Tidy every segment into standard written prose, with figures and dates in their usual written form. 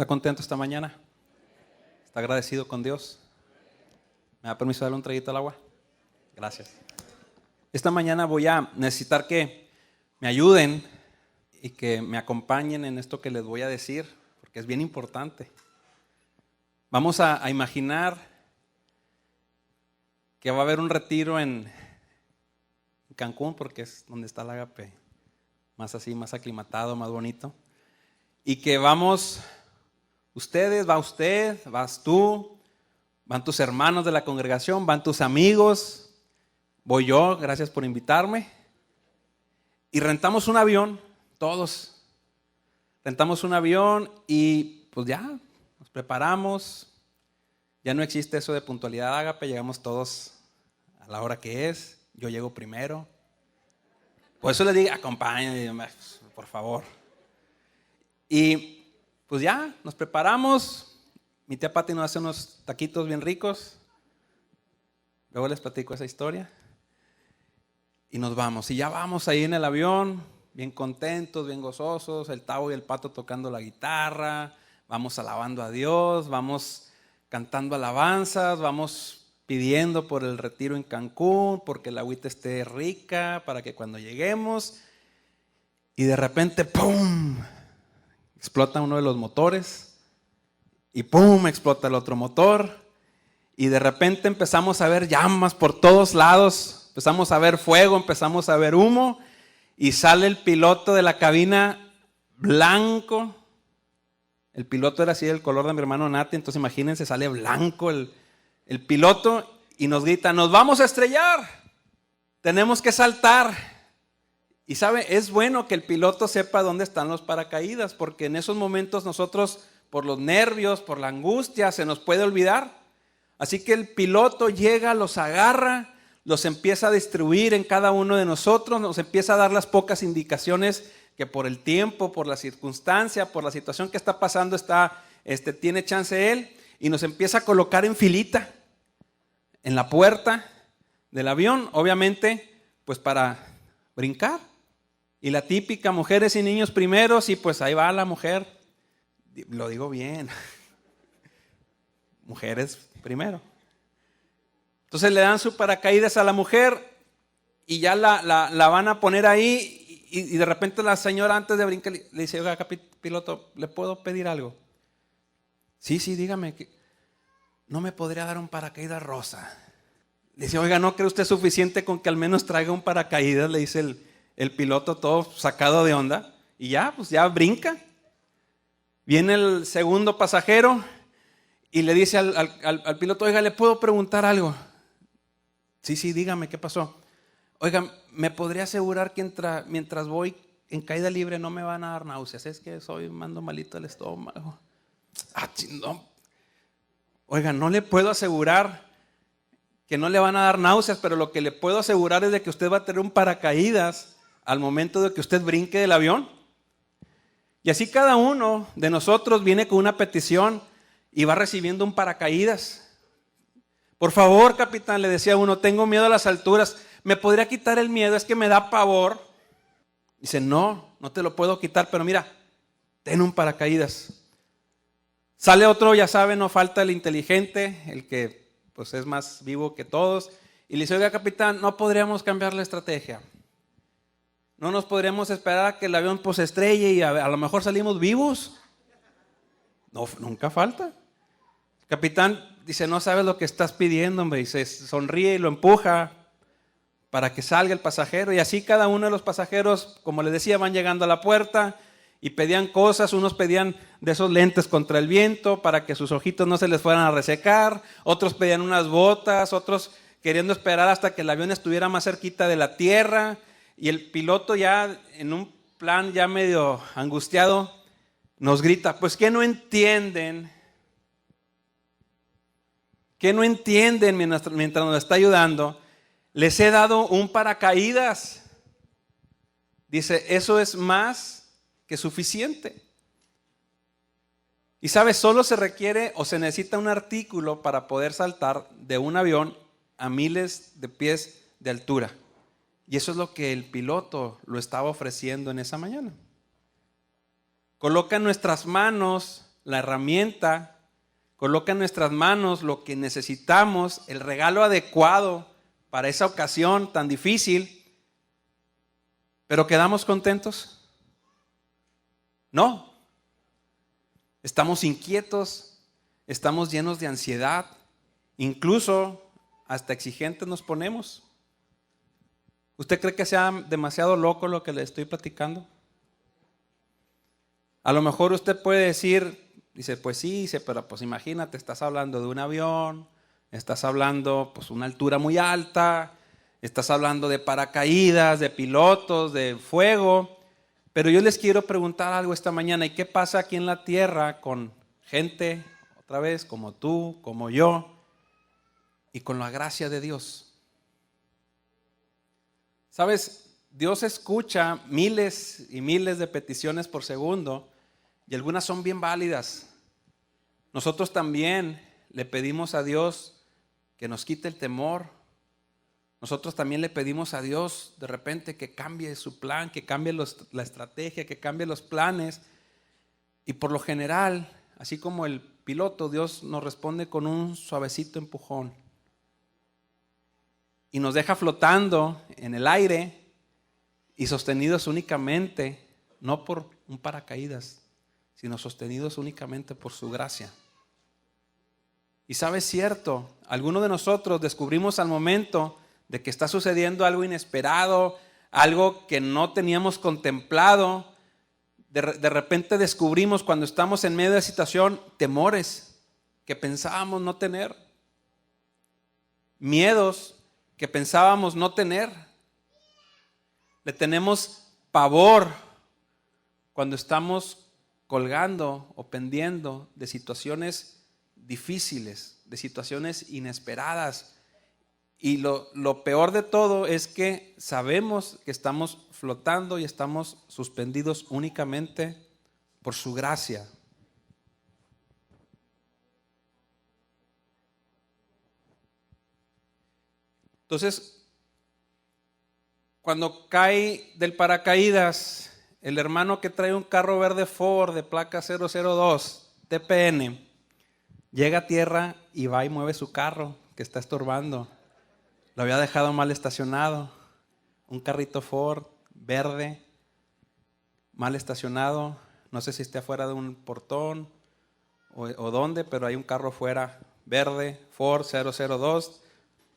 ¿Está contento esta mañana? ¿Está agradecido con Dios? ¿Me da permiso de darle un traguito al agua? Gracias. Esta mañana voy a necesitar que me ayuden y que me acompañen en esto que les voy a decir, porque es bien importante. Vamos a imaginar que va a haber un retiro en Cancún, porque es donde está el Agape, más así, más aclimatado, más bonito. Y que vamos, ustedes, va usted, vas tú, van tus hermanos de la congregación, van tus amigos, voy yo, gracias por invitarme. Y rentamos un avión, todos. Rentamos un avión y pues ya, nos preparamos. Ya no existe eso de puntualidad Agape, llegamos todos a la hora que es. Yo llego primero. Por eso les digo, acompáñenme, por favor. Y pues ya, nos preparamos. Mi tía Pati nos hace unos taquitos bien ricos. Luego les platico esa historia. Y nos vamos. Y ya vamos ahí en el avión, bien contentos, bien gozosos. El Tavo y el Pato tocando la guitarra. Vamos alabando a Dios, vamos cantando alabanzas, vamos pidiendo por el retiro en Cancún, porque la agüita esté rica, para que cuando lleguemos. Y de repente, ¡pum!, explota uno de los motores. Y ¡pum!, explota el otro motor. Y de repente empezamos a ver llamas por todos lados. Empezamos a ver fuego, empezamos a ver humo. Y sale el piloto de la cabina blanco. El piloto era así del color de mi hermano Nati. Entonces imagínense, sale blanco el piloto y nos grita: nos vamos a estrellar, tenemos que saltar. Y sabe, es bueno que el piloto sepa dónde están los paracaídas, porque en esos momentos nosotros, por los nervios, por la angustia, se nos puede olvidar. Así que el piloto llega, los agarra, los empieza a distribuir en cada uno de nosotros, nos empieza a dar las pocas indicaciones que por el tiempo, por la circunstancia, por la situación que está pasando, tiene chance él, y nos empieza a colocar en filita en la puerta del avión, obviamente pues para brincar. Y la típica, mujeres y niños primeros, y pues ahí va la mujer, lo digo bien, mujeres primero. Entonces le dan su paracaídas a la mujer y ya la van a poner ahí. Y de repente la señora, antes de brincar, le dice: oiga, piloto, ¿le puedo pedir algo? Sí, dígame. ¿No me podría dar un paracaídas rosa? Le dice: oiga, ¿no cree usted suficiente con que al menos traiga un paracaídas? Le dice el piloto, todo sacado de onda. Y ya, pues ya brinca. Viene el segundo pasajero y le dice al piloto: oiga, ¿le puedo preguntar algo? Sí, dígame, ¿qué pasó? Oiga, ¿me podría asegurar que mientras voy en caída libre no me van a dar náuseas? Es que mando malito el estómago. No. Oiga, no le puedo asegurar que no le van a dar náuseas, pero lo que le puedo asegurar es de que usted va a tener un paracaídas al momento de que usted brinque del avión. Y así cada uno de nosotros viene con una petición y va recibiendo un paracaídas. Por favor, capitán, le decía uno, tengo miedo a las alturas. ¿Me podría quitar el miedo? Es que me da pavor. Dice: no te lo puedo quitar, pero mira, ten un paracaídas. Sale otro, ya sabe, no falta el inteligente, el que pues es más vivo que todos. Y le dice: oiga, capitán, ¿no podríamos cambiar la estrategia? ¿No nos podríamos esperar a que el avión pues estrelle y a lo mejor salimos vivos? No, nunca falta. El capitán dice: no sabes lo que estás pidiendo, hombre. Y se sonríe y lo empuja para que salga el pasajero. Y así cada uno de los pasajeros, como les decía, van llegando a la puerta y pedían cosas. Unos pedían de esos lentes contra el viento para que sus ojitos no se les fueran a resecar. Otros pedían unas botas. Otros queriendo esperar hasta que el avión estuviera más cerquita de la tierra. Y el piloto, ya en un plan ya medio angustiado, nos grita: pues ¿qué no entienden? ¿Qué no entienden mientras nos está ayudando? Les he dado un paracaídas. Dice: eso es más que suficiente. Y sabes, solo se requiere o se necesita un artículo para poder saltar de un avión a miles de pies de altura. Y eso es lo que el piloto lo estaba ofreciendo en esa mañana. Coloca en nuestras manos la herramienta, coloca en nuestras manos lo que necesitamos, el regalo adecuado para esa ocasión tan difícil, pero ¿quedamos contentos? No. Estamos inquietos, estamos llenos de ansiedad, incluso hasta exigentes nos ponemos. ¿Usted cree que sea demasiado loco lo que le estoy platicando? A lo mejor usted puede decir, dice, pues sí, dice, pero pues imagínate, estás hablando de un avión, estás hablando pues una altura muy alta, estás hablando de paracaídas, de pilotos, de fuego. Pero yo les quiero preguntar algo esta mañana. ¿Y qué pasa aquí en la tierra con gente, otra vez, como tú, como yo, y con la gracia de Dios? ¿Sabes? Dios escucha miles y miles de peticiones por segundo y algunas son bien válidas. Nosotros también le pedimos a Dios que nos quite el temor. Nosotros también le pedimos a Dios de repente que cambie su plan, que cambie la estrategia, que cambie los planes. Y por lo general, así como el piloto, Dios nos responde con un suavecito empujón. Y nos deja flotando en el aire y sostenidos únicamente, no por un paracaídas, sino sostenidos únicamente por su gracia. Y sabes, cierto, algunos de nosotros descubrimos al momento de que está sucediendo algo inesperado, algo que no teníamos contemplado. De repente descubrimos cuando estamos en medio de la situación temores que pensábamos no tener, miedos que pensábamos no tener. Le tenemos pavor cuando estamos colgando o pendiendo de situaciones difíciles, de situaciones inesperadas. Y lo peor de todo es que sabemos que estamos flotando y estamos suspendidos únicamente por su gracia. Entonces, cuando cae del paracaídas el hermano que trae un carro verde Ford de placa 002 TPN, llega a tierra y va y mueve su carro que está estorbando. Lo había dejado mal estacionado. Un carrito Ford verde, mal estacionado. No sé si esté afuera de un portón o dónde, pero hay un carro afuera verde, Ford 002,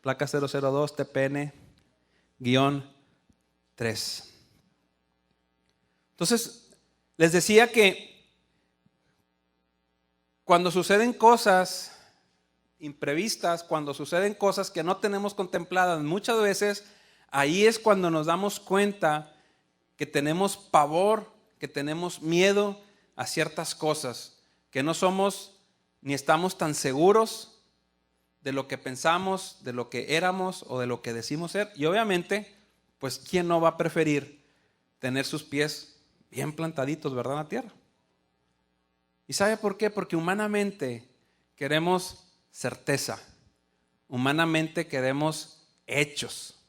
placa 002 TPN-3. Entonces, les decía que cuando suceden cosas imprevistas, cuando suceden cosas que no tenemos contempladas, muchas veces ahí es cuando nos damos cuenta que tenemos pavor, que tenemos miedo a ciertas cosas, que no somos ni estamos tan seguros de lo que pensamos, de lo que éramos o de lo que decimos ser. Y obviamente, pues ¿quién no va a preferir tener sus pies bien plantaditos, verdad, en la tierra? ¿Y sabe por qué? Porque humanamente queremos certeza. Humanamente queremos hechos.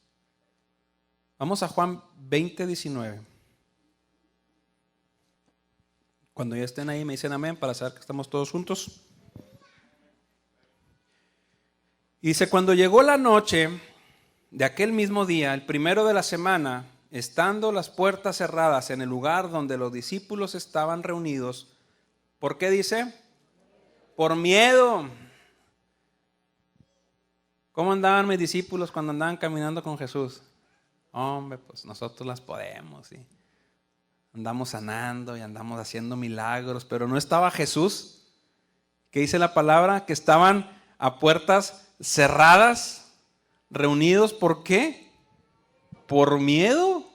Vamos a Juan 20:19. Cuando ya estén ahí me dicen amén para saber que estamos todos juntos. Y dice, cuando llegó la noche de aquel mismo día, el primero de la semana, estando las puertas cerradas en el lugar donde los discípulos estaban reunidos, ¿por qué dice? Por miedo. ¿Cómo andaban mis discípulos cuando andaban caminando con Jesús? Hombre, pues nosotros las podemos, ¿sí? Andamos sanando y andamos haciendo milagros, pero no estaba Jesús. ¿Qué dice la palabra? Que estaban a puertas cerradas, reunidos. ¿Por qué? Por miedo.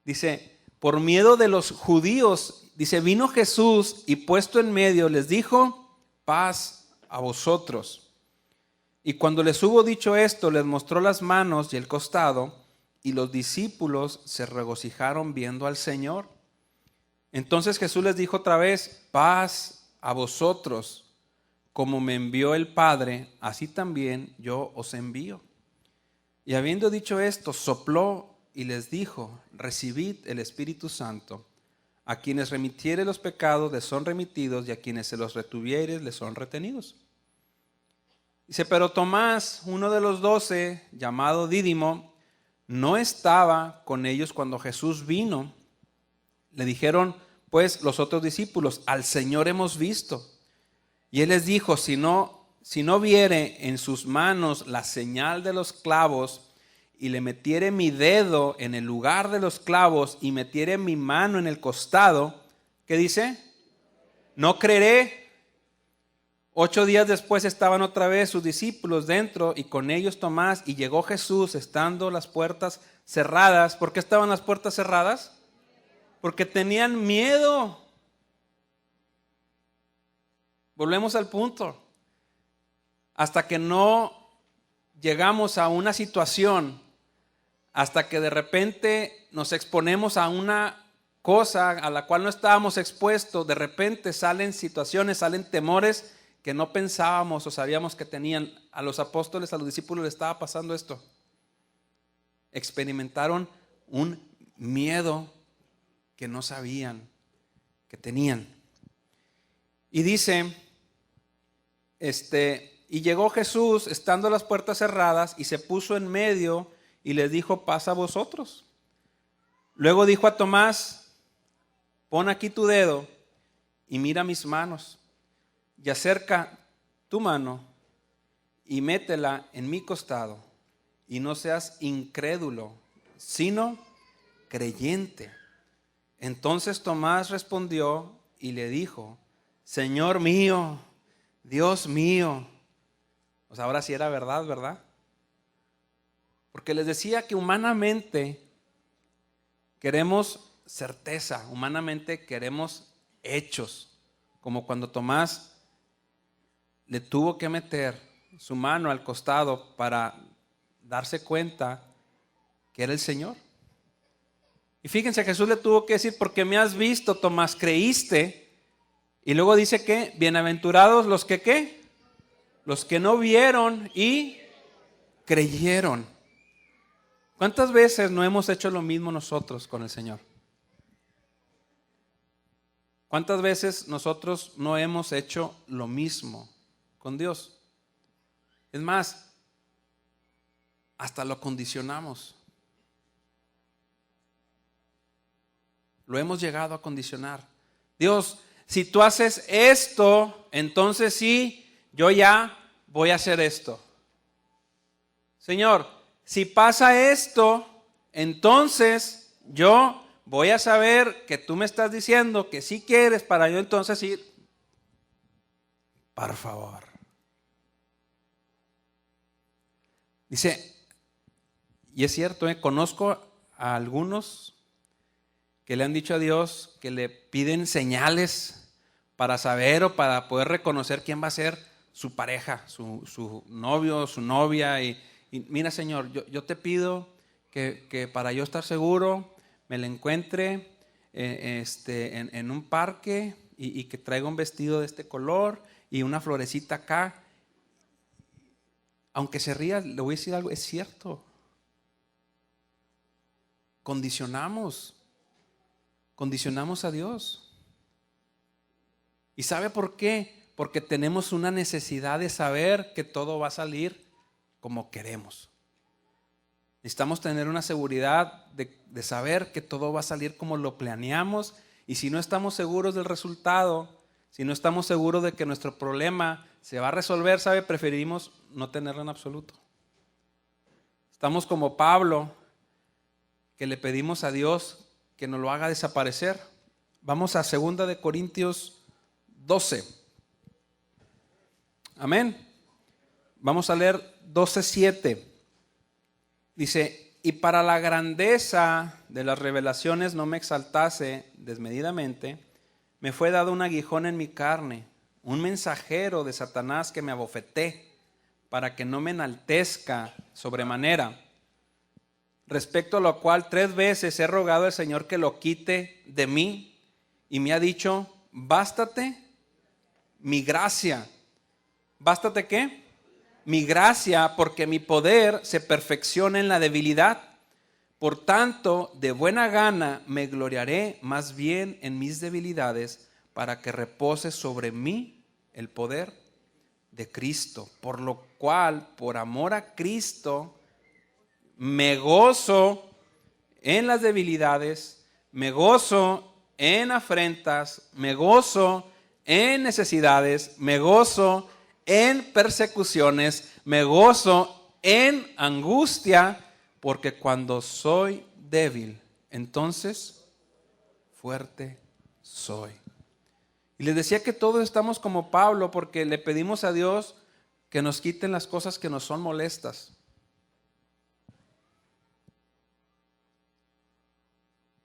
Dice, por miedo de los judíos. Dice, vino Jesús y puesto en medio les dijo, paz a vosotros. Y cuando les hubo dicho esto, les mostró las manos y el costado, y los discípulos se regocijaron viendo al Señor. Entonces Jesús les dijo otra vez, paz a vosotros, como me envió el Padre, así también yo os envío. Y habiendo dicho esto, sopló y les dijo, recibid el Espíritu Santo. A quienes remitiere los pecados les son remitidos, y a quienes se los retuviere les son retenidos. Dice, pero Tomás, uno de los 12, llamado Dídimo, no estaba con ellos cuando Jesús vino. Le dijeron pues los otros discípulos, al Señor hemos visto. Y él les dijo, si no viere en sus manos la señal de los clavos, y le metiere mi dedo en el lugar de los clavos, y metiere mi mano en el costado, ¿qué dice? No creeré. 8 días después estaban otra vez sus discípulos dentro, y con ellos Tomás, y llegó Jesús estando las puertas cerradas. ¿Por qué estaban las puertas cerradas? Porque tenían miedo. Volvemos al punto. Hasta que no llegamos a una situación, hasta que de repente nos exponemos a una cosa a la cual no estábamos expuestos, de repente salen situaciones, salen temores que no pensábamos o sabíamos que tenían. A los apóstoles, a los discípulos les estaba pasando esto. Experimentaron un miedo que no sabían que tenían. Y dice, y llegó Jesús estando las puertas cerradas, y se puso en medio y les dijo, pasa vosotros. Luego dijo a Tomás, pon aquí tu dedo y mira mis manos, y acerca tu mano y métela en mi costado, y no seas incrédulo, sino creyente. Entonces Tomás respondió y le dijo, Señor mío, Dios mío. Pues ahora sí era verdad, ¿verdad? Porque les decía que humanamente queremos certeza, humanamente queremos hechos, como cuando Tomás le tuvo que meter su mano al costado para darse cuenta que era el Señor. Y fíjense, Jesús le tuvo que decir, porque me has visto, Tomás, creíste. Y luego dice que bienaventurados los que ¿qué? Los que no vieron y creyeron. ¿Cuántas veces no hemos hecho lo mismo nosotros con el Señor? ¿Cuántas veces nosotros no hemos hecho lo mismo con Dios? Es más, hasta lo condicionamos. Lo hemos llegado a condicionar. Dios, si tú haces esto, entonces sí, yo ya voy a hacer esto. Señor, si pasa esto, entonces yo voy a saber que tú me estás diciendo que sí quieres para yo entonces ir. Por favor. Dice, y es cierto, conozco a algunos que le han dicho a Dios que le piden señales para saber o para poder reconocer quién va a ser su pareja, su novio, su novia. Y mira, Señor, yo te pido que para yo estar seguro me la encuentre en un parque y que traiga un vestido de este color y una florecita acá. Aunque se ría, le voy a decir algo, es cierto. Condicionamos a Dios. ¿Y sabe por qué? Porque tenemos una necesidad de saber que todo va a salir como queremos. Necesitamos tener una seguridad de saber que todo va a salir como lo planeamos. Y si no estamos seguros del resultado, si no estamos seguros de que nuestro problema se va a resolver, ¿sabe? Preferimos no tenerlo en absoluto. Estamos como Pablo, que le pedimos a Dios que nos lo haga desaparecer. Vamos a 2 de Corintios 12. Amén. Vamos a leer 12:7. Dice, y para la grandeza de las revelaciones no me exaltase desmedidamente, me fue dado un aguijón en mi carne, un mensajero de Satanás que me abofeté, para que no me enaltezca sobremanera. Respecto a lo cual 3 veces he rogado al Señor que lo quite de mí, y me ha dicho, bástate mi gracia. ¿Bástate qué? Mi gracia, porque mi poder se perfecciona en la debilidad. Por tanto, de buena gana me gloriaré más bien en mis debilidades, para que repose sobre mí el poder de Cristo. Por lo cual, por amor a Cristo, me gozo en las debilidades, me gozo en afrentas, me gozo en necesidades, me gozo en persecuciones, me gozo en angustia, porque cuando soy débil, entonces fuerte soy. Y les decía que todos estamos como Pablo, porque le pedimos a Dios que nos quiten las cosas que nos son molestas.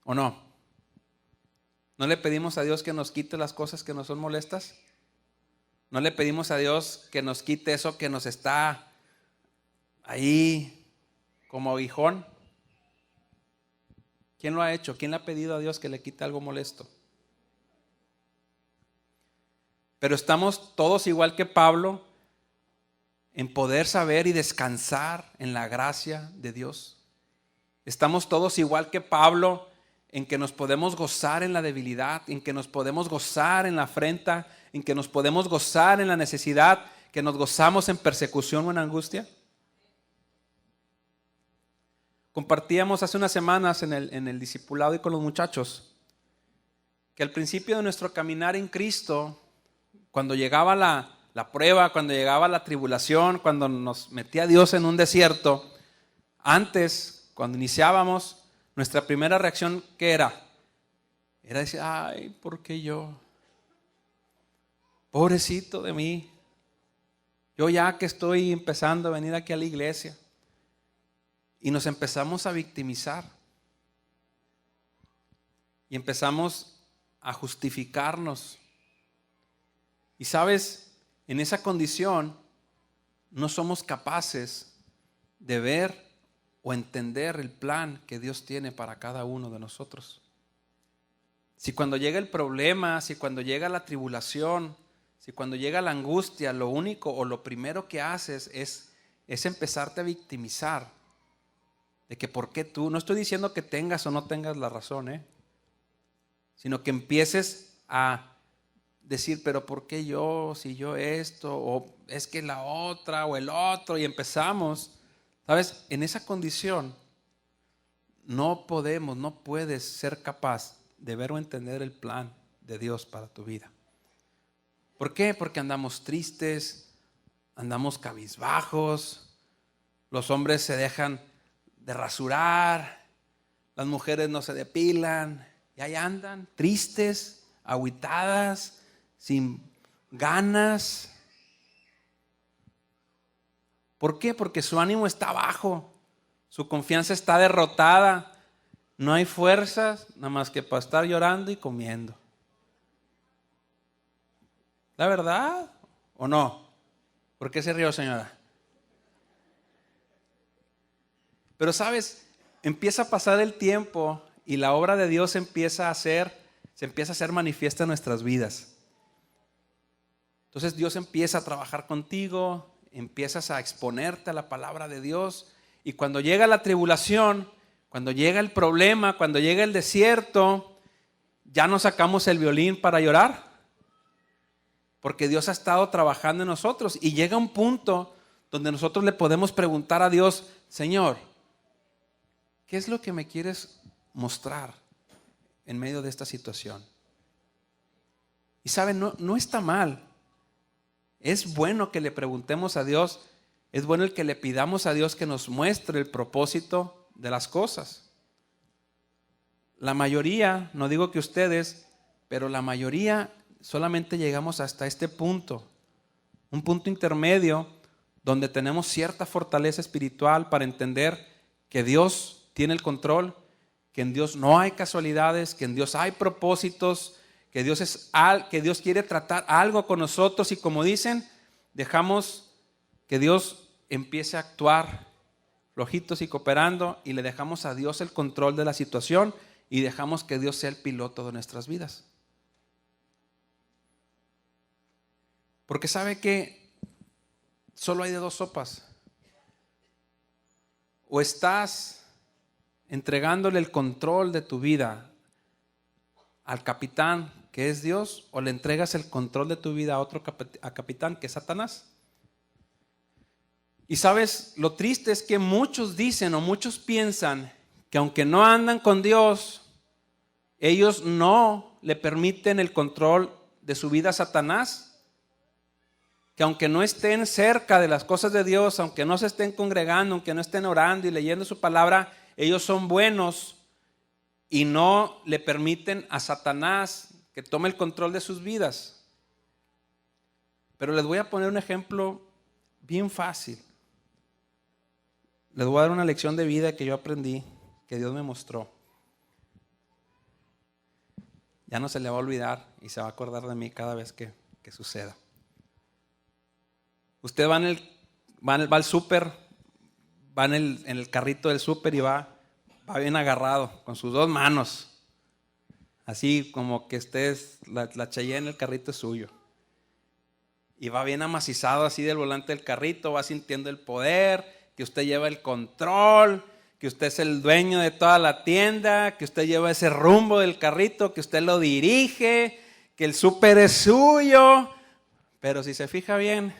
¿O no? ¿No le pedimos a Dios que nos quite las cosas que nos son molestas? ¿No le pedimos a Dios que nos quite eso que nos está ahí como aguijón? ¿Quién lo ha hecho? ¿Quién le ha pedido a Dios que le quite algo molesto? Pero estamos todos igual que Pablo en poder saber y descansar en la gracia de Dios. Estamos todos igual que Pablo en que nos podemos gozar en la debilidad, en que nos podemos gozar en la afrenta, en que nos podemos gozar en la necesidad, que nos gozamos en persecución o en angustia. Compartíamos hace unas semanas en el discipulado y con los muchachos que al principio de nuestro caminar en Cristo, cuando llegaba la prueba, cuando llegaba la tribulación, cuando nos metía Dios en un desierto, antes, cuando iniciábamos, nuestra primera reacción, ¿qué era? Era decir, ay, ¿por qué yo? Pobrecito de mí. Yo ya que estoy empezando a venir aquí a la iglesia. Y nos empezamos a victimizar. Y empezamos a justificarnos. Y sabes, en esa condición no somos capaces de ver o entender el plan que Dios tiene para cada uno de nosotros. Si cuando llega el problema, si cuando llega la tribulación, si cuando llega la angustia, lo único o lo primero que haces es empezarte a victimizar. De que por qué tú, no estoy diciendo que tengas o no tengas la razón, sino que empieces a decir, pero ¿por qué yo? Si yo esto, o es que la otra, o el otro, y empezamos. ¿Sabes? En esa condición no puedes ser capaz de ver o entender el plan de Dios para tu vida. ¿Por qué? Porque andamos tristes, andamos cabizbajos, los hombres se dejan de rasurar, las mujeres no se depilan, y ahí andan tristes, agüitadas, sin ganas. ¿Por qué? Porque su ánimo está bajo, su confianza está derrotada, no hay fuerzas nada más que para estar llorando y comiendo. ¿La verdad o no? ¿Por qué se rió, señora? Pero sabes, empieza a pasar el tiempo y la obra de Dios se empieza a hacer manifiesta en nuestras vidas. Entonces Dios empieza a trabajar contigo, empiezas a exponerte a la palabra de Dios, y cuando llega la tribulación, cuando llega el problema, cuando llega el desierto, ya no sacamos el violín para llorar, porque Dios ha estado trabajando en nosotros, y llega un punto donde nosotros le podemos preguntar a Dios, Señor, ¿qué es lo que me quieres mostrar en medio de esta situación? Y saben, no está mal. Es bueno que le preguntemos a Dios, es bueno el que le pidamos a Dios que nos muestre el propósito de las cosas. La mayoría, no digo que ustedes, pero la mayoría solamente llegamos hasta este punto, un punto intermedio donde tenemos cierta fortaleza espiritual para entender que Dios tiene el control, que en Dios no hay casualidades, que en Dios hay propósitos, que Dios quiere tratar algo con nosotros, y como dicen, dejamos que Dios empiece a actuar flojitos y cooperando, y le dejamos a Dios el control de la situación y dejamos que Dios sea el piloto de nuestras vidas. Porque sabe que solo hay de dos sopas. O estás entregándole el control de tu vida al capitán que es Dios, o le entregas el control de tu vida a otro capitán que es Satanás? Y sabes, lo triste es que muchos dicen o muchos piensan que aunque no andan con Dios, ellos no le permiten el control de su vida a Satanás. Que aunque no estén cerca de las cosas de Dios, aunque no se estén congregando, aunque no estén orando y leyendo su palabra, ellos son buenos y no le permiten a Satanás que tome el control de sus vidas. Pero les voy a poner un ejemplo bien fácil. Les voy a dar una lección de vida que yo aprendí, que Dios me mostró. Ya no se le va a olvidar y se va a acordar de mí cada vez que suceda. Usted va al súper, va en el carrito del súper y va bien agarrado con sus dos manos. Así como que la Cheyenne, el carrito es suyo. Y va bien amacizado así del volante del carrito, va sintiendo el poder, que usted lleva el control, que usted es el dueño de toda la tienda, que usted lleva ese rumbo del carrito, que usted lo dirige, que el súper es suyo. Pero si se fija bien,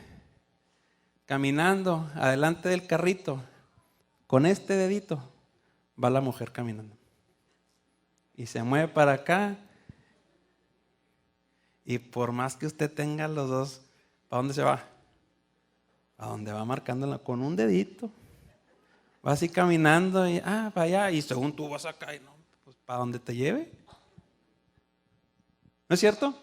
caminando adelante del carrito, con este dedito, va la mujer caminando. Y se mueve para acá. Y por más que usted tenga los dos, ¿para dónde se va? A donde va marcándola con un dedito. Va así caminando y para allá. Y según tú vas acá y no, pues para donde te lleve. ¿No es cierto?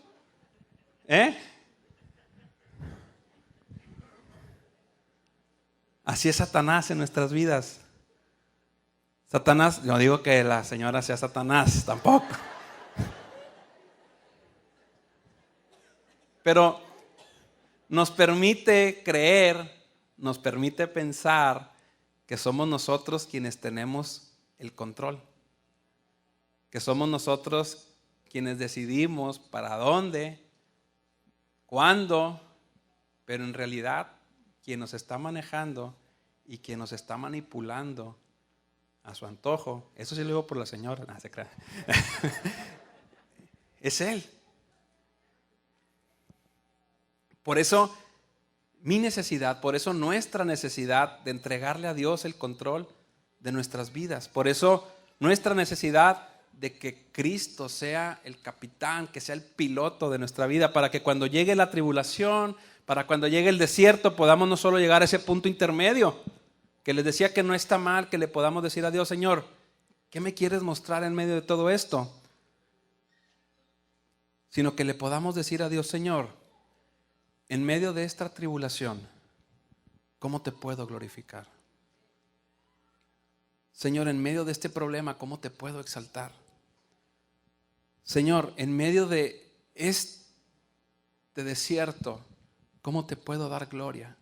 Así es Satanás en nuestras vidas. Satanás, no digo que la señora sea Satanás, tampoco. Pero nos permite creer, nos permite pensar que somos nosotros quienes tenemos el control. Que somos nosotros quienes decidimos para dónde, cuándo, pero en realidad quien nos está manejando y quien nos está manipulando a su antojo, eso sí lo digo por la señora, no se crea. Es Él. Por eso mi necesidad, por eso nuestra necesidad de entregarle a Dios el control de nuestras vidas. Por eso nuestra necesidad de que Cristo sea el capitán, que sea el piloto de nuestra vida, para que cuando llegue la tribulación, para cuando llegue el desierto, podamos no solo llegar a ese punto intermedio, que les decía que no está mal, que le podamos decir a Dios, Señor, ¿qué me quieres mostrar en medio de todo esto? Sino que le podamos decir a Dios, Señor, en medio de esta tribulación, ¿cómo te puedo glorificar? Señor, en medio de este problema, ¿cómo te puedo exaltar? Señor, en medio de este desierto, ¿cómo te puedo dar gloria?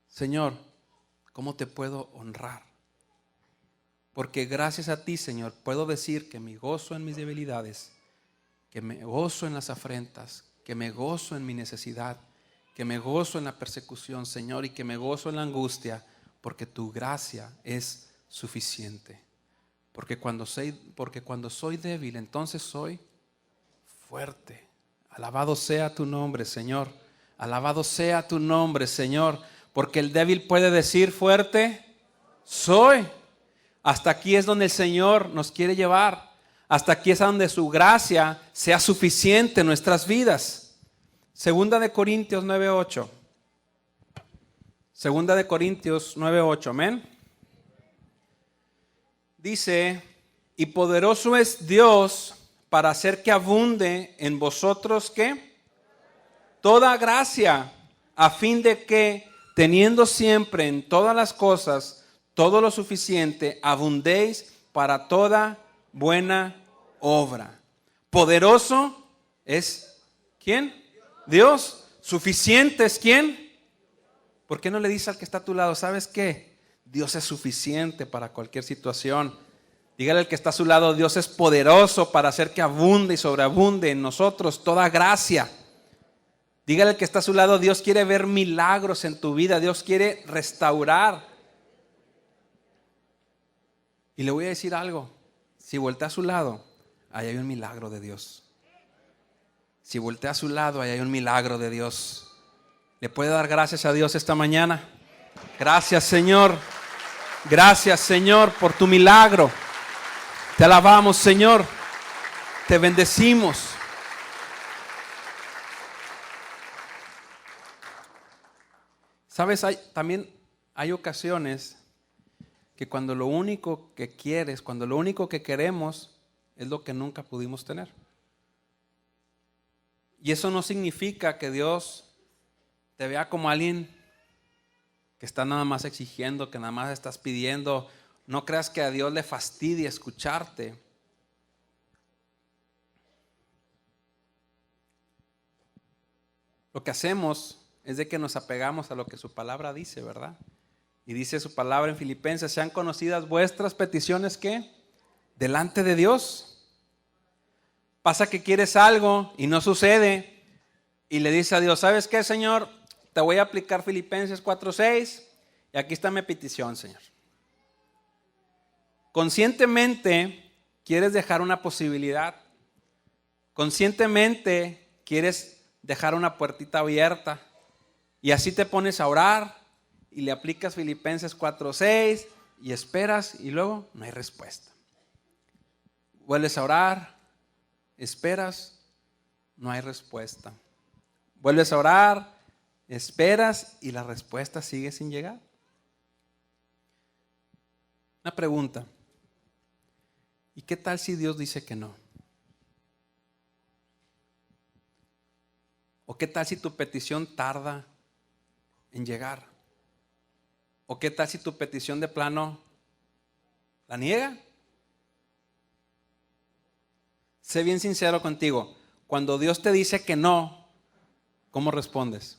Señor, ¿cómo te puedo honrar? Porque gracias a ti, Señor, puedo decir que me gozo en mis debilidades, que me gozo en las afrentas, que me gozo en mi necesidad, que me gozo en la persecución, Señor, y que me gozo en la angustia, porque tu gracia es suficiente. Porque cuando soy débil, entonces soy fuerte. Alabado sea tu nombre, Señor. Alabado sea tu nombre, Señor. Porque el débil puede decir fuerte, soy. Hasta aquí es donde el Señor nos quiere llevar. Hasta aquí es donde su gracia sea suficiente en nuestras vidas. Segunda de Corintios 9:8. Segunda de Corintios 9:8. Amén. Dice, y poderoso es Dios para hacer que abunde en vosotros, ¿qué? Toda gracia, a fin de que, teniendo siempre en todas las cosas todo lo suficiente, abundéis para toda buena obra. Poderoso es ¿quién? Dios. Suficiente es ¿quién? ¿Por qué no le dices al que está a tu lado, ¿sabes qué? Dios es suficiente para cualquier situación. Dígale al que está a su lado, Dios es poderoso para hacer que abunde y sobreabunde en nosotros toda gracia. Dígale al que está a su lado, Dios quiere ver milagros en tu vida, Dios quiere restaurar. Y le voy a decir algo. Si voltea a su lado, ahí hay un milagro de Dios. Si voltea a su lado, ahí hay un milagro de Dios. ¿Le puede dar gracias a Dios esta mañana? Gracias, Señor. Gracias, Señor, por tu milagro. Te alabamos, Señor. Te bendecimos. Sabes, también hay ocasiones que cuando lo único que quieres, cuando lo único que queremos es lo que nunca pudimos tener. Y eso no significa que Dios te vea como alguien que está nada más exigiendo, que nada más estás pidiendo. No creas que a Dios le fastidia escucharte. Lo que hacemos es de que nos apegamos a lo que su palabra dice, ¿verdad? Y dice su palabra en Filipenses: sean conocidas vuestras peticiones, ¿qué? Delante de Dios. Pasa que quieres algo y no sucede, y le dice a Dios: ¿sabes qué, Señor? Te voy a aplicar Filipenses 4:6 y aquí está mi petición, Señor. Conscientemente quieres dejar una posibilidad. Conscientemente quieres dejar una puertita abierta. Y así te pones a orar y le aplicas Filipenses 4:6 y esperas y luego no hay respuesta. Vuelves a orar, esperas, no hay respuesta. Vuelves a orar, esperas y la respuesta sigue sin llegar. Una pregunta: ¿y qué tal si Dios dice que no? ¿O qué tal si tu petición tarda en llegar? ¿O qué tal si tu petición de plano la niega? Sé bien sincero contigo. Cuando Dios te dice que no, ¿cómo respondes?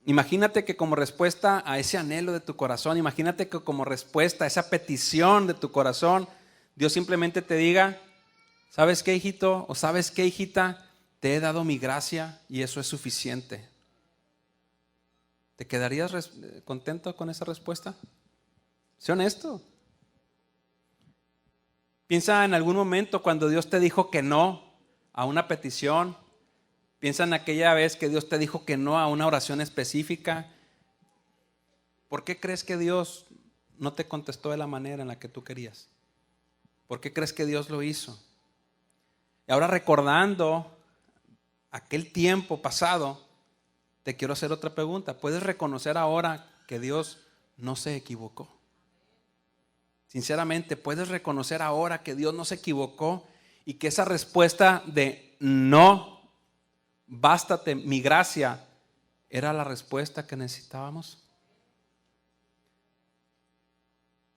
Imagínate que como respuesta a ese anhelo de tu corazón, imagínate que como respuesta a esa petición de tu corazón, Dios simplemente te diga: ¿sabes qué, hijito? O ¿sabes qué, hijita? Te he dado mi gracia y eso es suficiente. ¿Te quedarías contento con esa respuesta? Sé honesto. Piensa en algún momento cuando Dios te dijo que no a una petición. Piensa en aquella vez que Dios te dijo que no a una oración específica. ¿Por qué crees que Dios no te contestó de la manera en la que tú querías? ¿Por qué crees que Dios lo hizo? Y ahora, recordando aquel tiempo pasado, te quiero hacer otra pregunta. ¿Puedes reconocer ahora que Dios no se equivocó? Sinceramente, ¿puedes reconocer ahora que Dios no se equivocó y que esa respuesta de no, bástate mi gracia, era la respuesta que necesitábamos?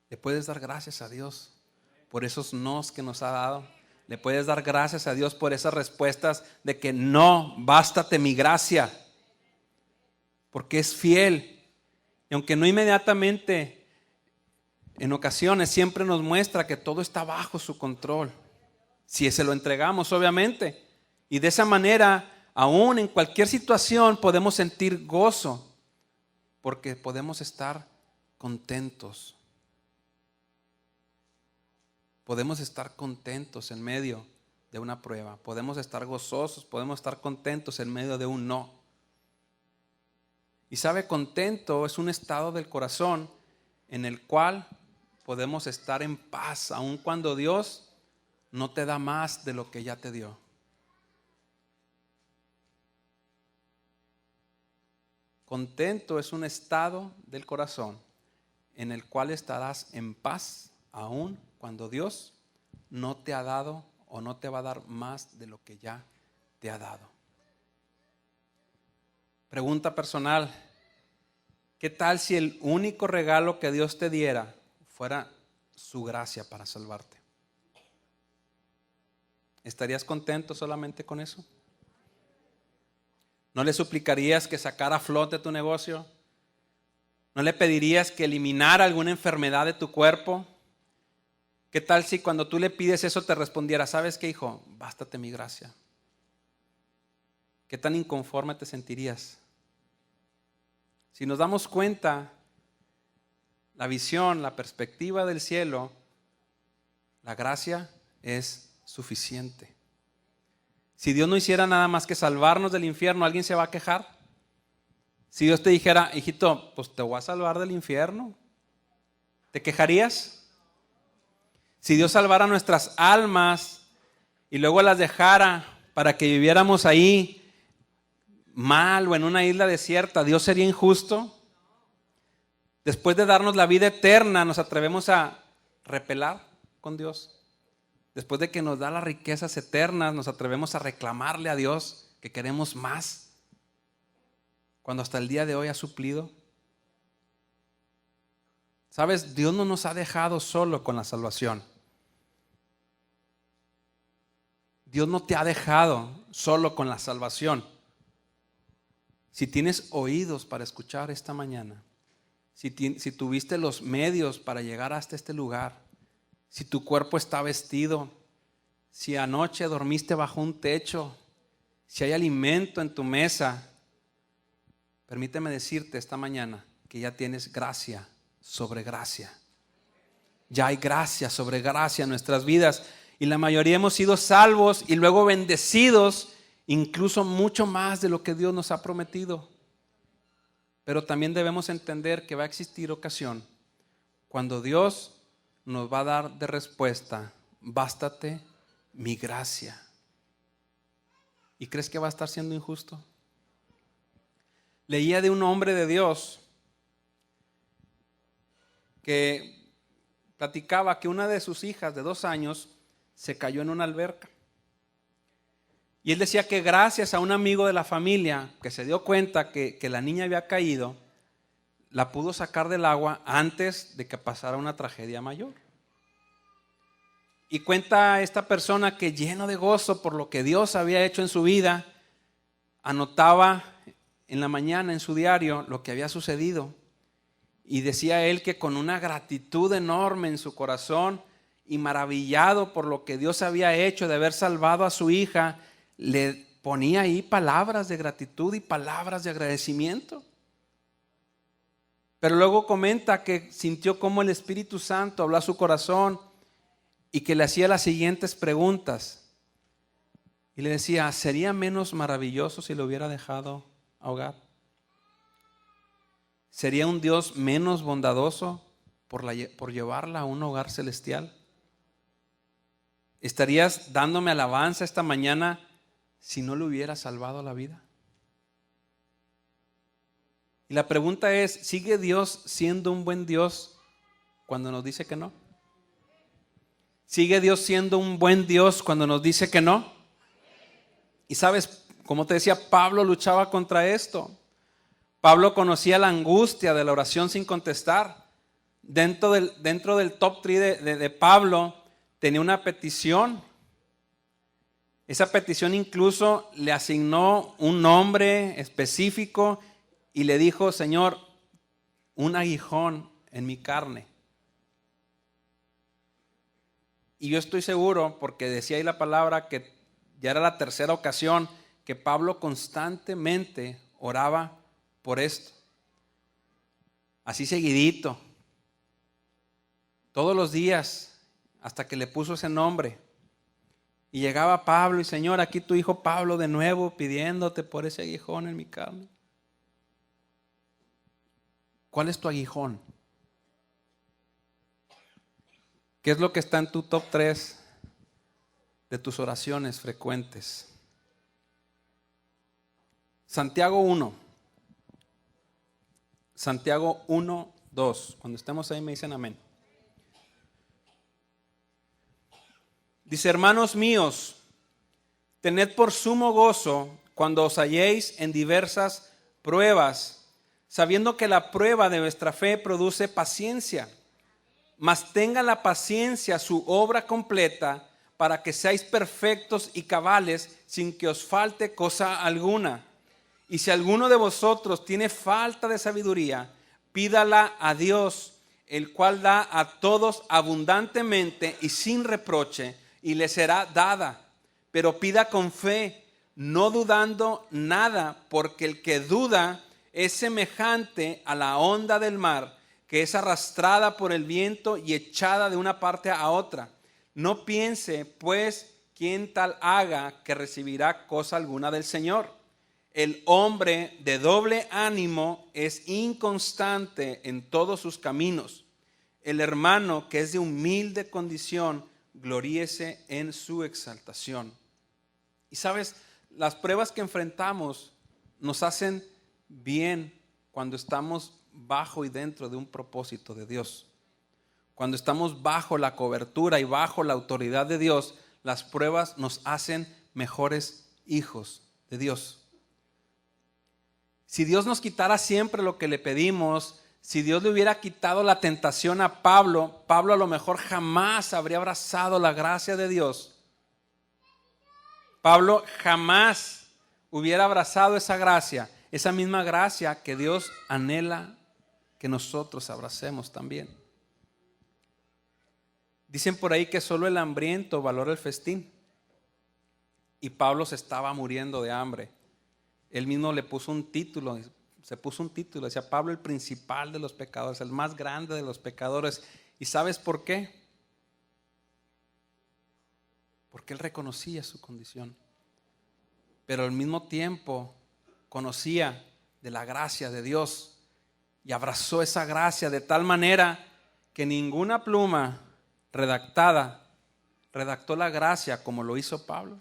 Le puedes dar gracias a Dios por esos nos que nos ha dado. Le puedes dar gracias a Dios por esas respuestas de que no, bástate mi gracia, porque es fiel. Y aunque no inmediatamente, en ocasiones siempre nos muestra que todo está bajo su control, si se lo entregamos, obviamente. Y de esa manera, aún en cualquier situación, podemos sentir gozo, porque podemos estar contentos. Podemos estar contentos en medio de una prueba. Podemos estar gozosos, podemos estar contentos en medio de un no. Y sabe, contento es un estado del corazón en el cual podemos estar en paz, aun cuando Dios no te da más de lo que ya te dio. Contento es un estado del corazón en el cual estarás en paz, aun cuando Dios no te ha dado o no te va a dar más de lo que ya te ha dado. Pregunta personal: ¿qué tal si el único regalo que Dios te diera fuera su gracia para salvarte? ¿Estarías contento solamente con eso? ¿No le suplicarías que sacara a flote tu negocio? ¿No le pedirías que eliminara alguna enfermedad de tu cuerpo? ¿Qué tal si cuando tú le pides eso te respondiera: ¿sabes qué, hijo? Bástate mi gracia. ¿Qué tan inconforme te sentirías? Si nos damos cuenta, la visión, la perspectiva del cielo, la gracia es suficiente. Si Dios no hiciera nada más que salvarnos del infierno, ¿alguien se va a quejar? Si Dios te dijera, hijito, pues te voy a salvar del infierno, ¿te quejarías? Si Dios salvara nuestras almas y luego las dejara para que viviéramos ahí mal o en una isla desierta, ¿Dios sería injusto? Después de darnos la vida eterna, ¿nos atrevemos a repelar con Dios? Después de que nos da las riquezas eternas, ¿nos atrevemos a reclamarle a Dios que queremos más? Cuando hasta el día de hoy ha suplido. ¿Sabes? Dios no nos ha dejado solo con la salvación. Dios no te ha dejado solo con la salvación. Si tienes oídos para escuchar esta mañana, si tuviste los medios para llegar hasta este lugar, si tu cuerpo está vestido, si anoche dormiste bajo un techo, si hay alimento en tu mesa, permíteme decirte esta mañana que ya tienes gracia sobre gracia. Ya hay gracia sobre gracia en nuestras vidas y la mayoría hemos sido salvos y luego bendecidos, incluso mucho más de lo que Dios nos ha prometido. Pero también debemos entender que va a existir ocasión cuando Dios nos va a dar de respuesta, bástate mi gracia. ¿Y crees que va a estar siendo injusto? Leía de un hombre de Dios que platicaba que una de sus hijas de 2 años se cayó en una alberca. Y él decía que gracias a un amigo de la familia que se dio cuenta que la niña había caído, la pudo sacar del agua antes de que pasara una tragedia mayor. Y cuenta esta persona que lleno de gozo por lo que Dios había hecho en su vida, anotaba en la mañana en su diario lo que había sucedido. Y decía él que con una gratitud enorme en su corazón y maravillado por lo que Dios había hecho de haber salvado a su hija, le ponía ahí palabras de gratitud y palabras de agradecimiento. Pero luego comenta que sintió como el Espíritu Santo habló a su corazón y que le hacía las siguientes preguntas. Y le decía, ¿sería menos maravilloso si lo hubiera dejado ahogar? ¿Sería un Dios menos bondadoso por llevarla a un hogar celestial? ¿Estarías dándome alabanza esta mañana si no le hubiera salvado la vida? Y la pregunta es, ¿sigue Dios siendo un buen Dios cuando nos dice que no? ¿Sigue Dios siendo un buen Dios cuando nos dice que no? Y sabes, como te decía, Pablo luchaba contra esto. Pablo conocía la angustia de la oración sin contestar. Dentro del top 3 de Pablo tenía una petición. Esa petición incluso le asignó un nombre específico y le dijo, Señor, un aguijón en mi carne. Y yo estoy seguro, porque decía ahí la palabra, que ya era la 3ª ocasión que Pablo constantemente oraba por esto. Así seguidito. Todos los días, hasta que le puso ese nombre. Y llegaba Pablo y Señor, aquí tu hijo Pablo de nuevo pidiéndote por ese aguijón en mi carne. ¿Cuál es tu aguijón? ¿Qué es lo que está en tu top 3 de tus oraciones frecuentes? Santiago 1. Santiago 1, 2. Cuando estemos ahí me dicen amén. Dice, hermanos míos, tened por sumo gozo cuando os halléis en diversas pruebas, sabiendo que la prueba de vuestra fe produce paciencia. Mas tenga la paciencia su obra completa para que seáis perfectos y cabales sin que os falte cosa alguna. Y si alguno de vosotros tiene falta de sabiduría, pídala a Dios, el cual da a todos abundantemente y sin reproche, y le será dada. Pero pida con fe, no dudando nada, porque el que duda es semejante a la onda del mar, que es arrastrada por el viento y echada de una parte a otra. No piense, pues, quien tal haga que recibirá cosa alguna del Señor. El hombre de doble ánimo es inconstante en todos sus caminos. El hermano que es de humilde condición, gloríese en su exaltación. Y sabes, las pruebas que enfrentamos nos hacen bien cuando estamos bajo y dentro de un propósito de Dios. Cuando estamos bajo la cobertura y bajo la autoridad de Dios, las pruebas nos hacen mejores hijos de Dios. Si Dios nos quitara siempre lo que le pedimos, si Dios le hubiera quitado la tentación a Pablo, Pablo a lo mejor jamás habría abrazado la gracia de Dios. Pablo jamás hubiera abrazado esa misma gracia que Dios anhela que nosotros abracemos también. Dicen por ahí que solo el hambriento valora el festín. Y Pablo se estaba muriendo de hambre. Él mismo le puso un título, decía Pablo el principal de los pecadores, el más grande de los pecadores. ¿Y sabes por qué? Porque él reconocía su condición, pero al mismo tiempo conocía de la gracia de Dios y abrazó esa gracia de tal manera que ninguna pluma redactó la gracia como lo hizo Pablo.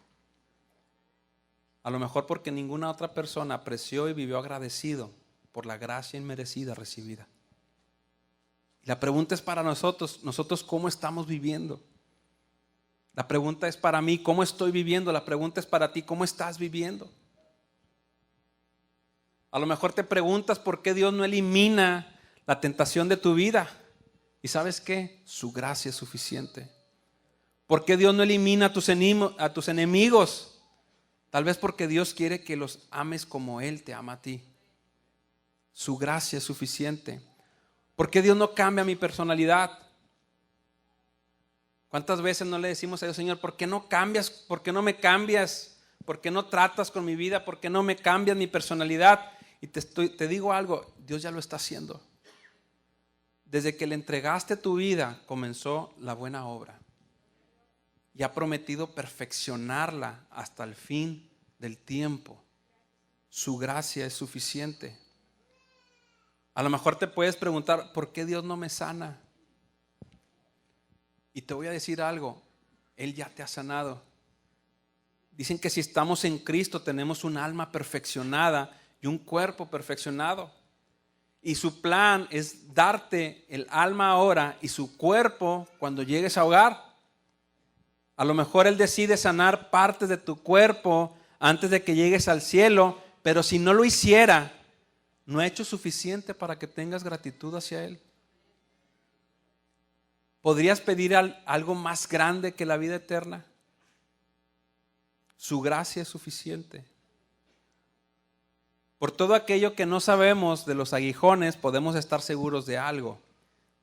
A lo mejor porque ninguna otra persona apreció y vivió agradecido por la gracia inmerecida recibida. Y la pregunta es para nosotros ¿cómo estamos viviendo? La pregunta es para mí, ¿cómo estoy viviendo? La pregunta es para ti, ¿cómo estás viviendo? A lo mejor te preguntas por qué Dios no elimina la tentación de tu vida. ¿Y sabes qué? Su gracia es suficiente. ¿Por qué Dios no elimina a tus enemigos? Tal vez porque Dios quiere que los ames como Él te ama a ti. Su gracia es suficiente. ¿Por qué Dios no cambia mi personalidad? ¿Cuántas veces no le decimos a Dios, Señor, ¿por qué no cambias? ¿Por qué no me cambias? ¿Por qué no tratas con mi vida? ¿Por qué no me cambias mi personalidad? Y te digo algo, Dios ya lo está haciendo. Desde que le entregaste tu vida, comenzó la buena obra. Y ha prometido perfeccionarla hasta el fin del tiempo. Su gracia es suficiente. A lo mejor te puedes preguntar, ¿por qué Dios no me sana? Y te voy a decir algo, Él ya te ha sanado. Dicen que si estamos en Cristo tenemos un alma perfeccionada y un cuerpo perfeccionado. Y su plan es darte el alma ahora y su cuerpo cuando llegues a hogar. A lo mejor Él decide sanar partes de tu cuerpo antes de que llegues al cielo, pero si no lo hiciera, no ha hecho suficiente para que tengas gratitud hacia Él. ¿Podrías pedir algo más grande que la vida eterna? Su gracia es suficiente. Por todo aquello que no sabemos de los aguijones, podemos estar seguros de algo.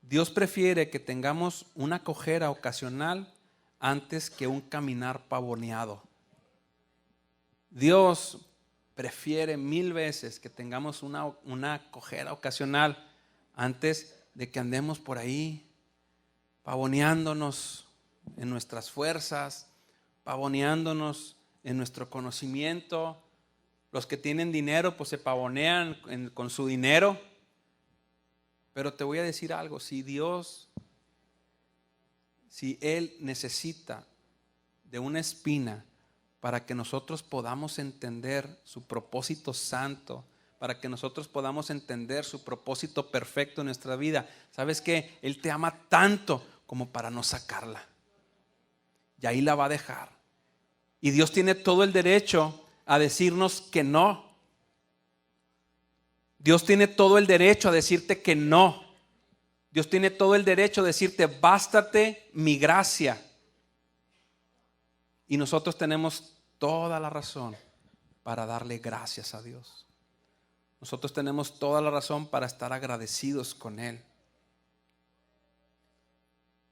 Dios prefiere que tengamos una cojera ocasional antes que un caminar pavoneado. Dios prefiere 1000 veces que tengamos una cojera ocasional antes de que andemos por ahí pavoneándonos en nuestras fuerzas, pavoneándonos en nuestro conocimiento. Los que tienen dinero pues se pavonean con su dinero. Pero te voy a decir algo, si Él necesita de una espina para que nosotros podamos entender su propósito santo, para que nosotros podamos entender su propósito perfecto en nuestra vida, ¿sabes qué? Él te ama tanto como para no sacarla. Y ahí la va a dejar. Y Dios tiene todo el derecho a decirnos que no. Dios tiene todo el derecho a decirte que no. Dios tiene todo el derecho a decirte, bástate mi gracia. Y nosotros tenemos toda la razón para darle gracias a Dios. Nosotros tenemos toda la razón para estar agradecidos con Él.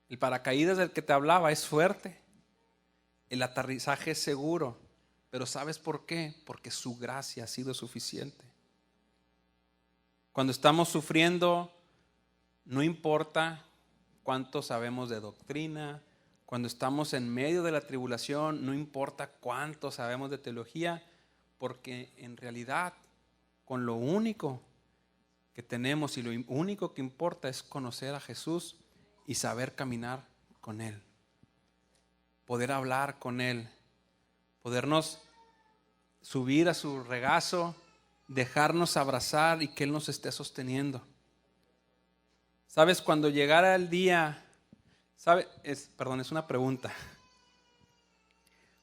El paracaídas del que te hablaba es fuerte. El aterrizaje es seguro. Pero ¿sabes por qué? Porque su gracia ha sido suficiente. Cuando estamos sufriendo No importa cuánto sabemos de doctrina, cuando estamos en medio de la tribulación, no importa cuánto sabemos de teología, porque en realidad con lo único que tenemos y lo único que importa es conocer a Jesús y saber caminar con Él, poder hablar con Él, podernos subir a su regazo, dejarnos abrazar y que Él nos esté sosteniendo. ¿Sabes? Cuando llegara el día, es una pregunta.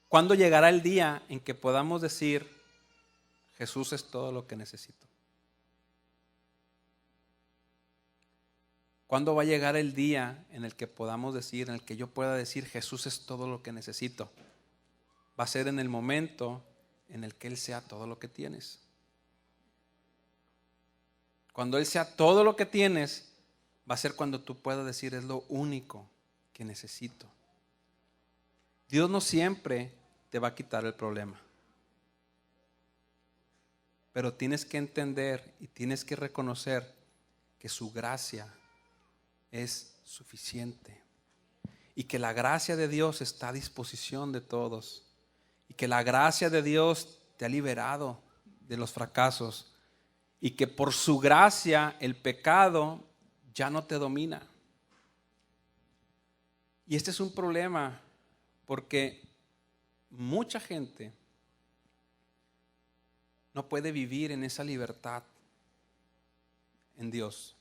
¿Cuándo llegará el día en que podamos decir, Jesús es todo lo que necesito? ¿Cuándo va a llegar el día en el que podamos decir, en el que yo pueda decir, Jesús es todo lo que necesito? Va a ser en el momento en el que Él sea todo lo que tienes. Cuando Él sea todo lo que tienes, va a ser cuando tú puedas decir, es lo único que necesito. Dios no siempre te va a quitar el problema, pero tienes que entender y tienes que reconocer que su gracia es suficiente y que la gracia de Dios está a disposición de todos y que la gracia de Dios te ha liberado de los fracasos y que por su gracia el pecado ya no te domina. Y este es un problema porque mucha gente no puede vivir en esa libertad en Dios.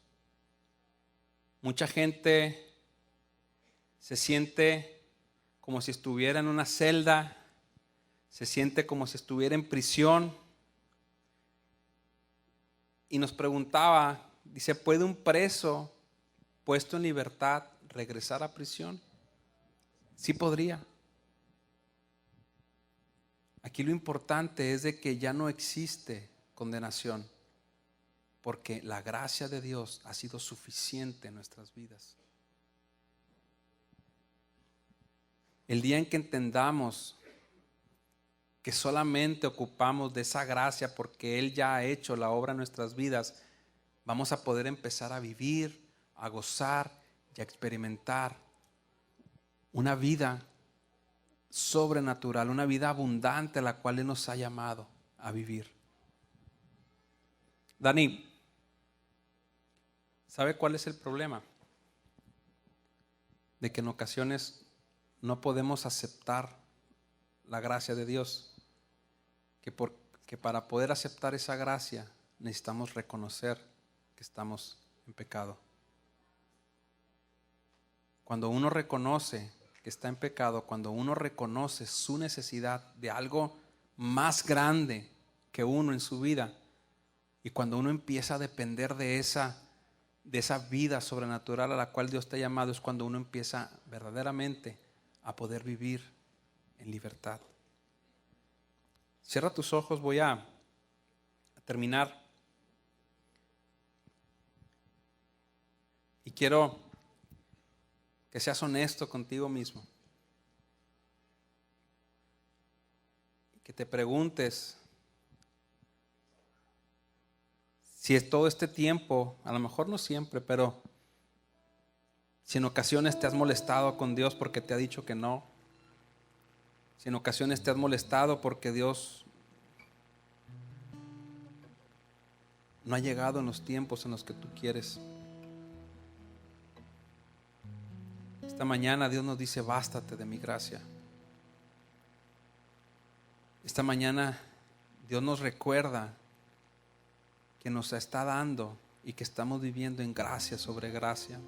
Mucha gente se siente como si estuviera en una celda, se siente como si estuviera en prisión. Y nos preguntaba, dice, ¿puede un preso puesto en libertad regresar a prisión? Sí podría. Aquí lo importante es de que ya no existe condenación, porque la gracia de Dios ha sido suficiente en nuestras vidas. El día en que entendamos que solamente ocupamos de esa gracia porque Él ya ha hecho la obra en nuestras vidas, vamos a poder empezar a vivir, a gozar y a experimentar una vida sobrenatural, una vida abundante a la cual Él nos ha llamado a vivir. Dani, ¿sabe cuál es el problema? De que en ocasiones no podemos aceptar la gracia de Dios, que para poder aceptar esa gracia necesitamos reconocer que estamos en pecado. Cuando uno reconoce que está en pecado, cuando uno reconoce su necesidad de algo más grande que uno en su vida, y cuando uno empieza a depender de esa vida sobrenatural a la cual Dios te ha llamado, es cuando uno empieza verdaderamente a poder vivir en libertad. Cierra tus ojos, voy a terminar. Y quiero que seas honesto contigo mismo. Que te preguntes si es todo este tiempo, a lo mejor no siempre, pero si en ocasiones te has molestado con Dios porque te ha dicho que no. Si en ocasiones te has molestado porque Dios no ha llegado en los tiempos en los que tú quieres. Esta mañana Dios nos dice, bástate de mi gracia. Esta mañana Dios nos recuerda que nos está dando y que estamos viviendo en gracia sobre gracia.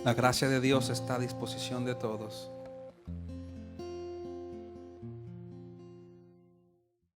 La gracia de Dios está a disposición de todos.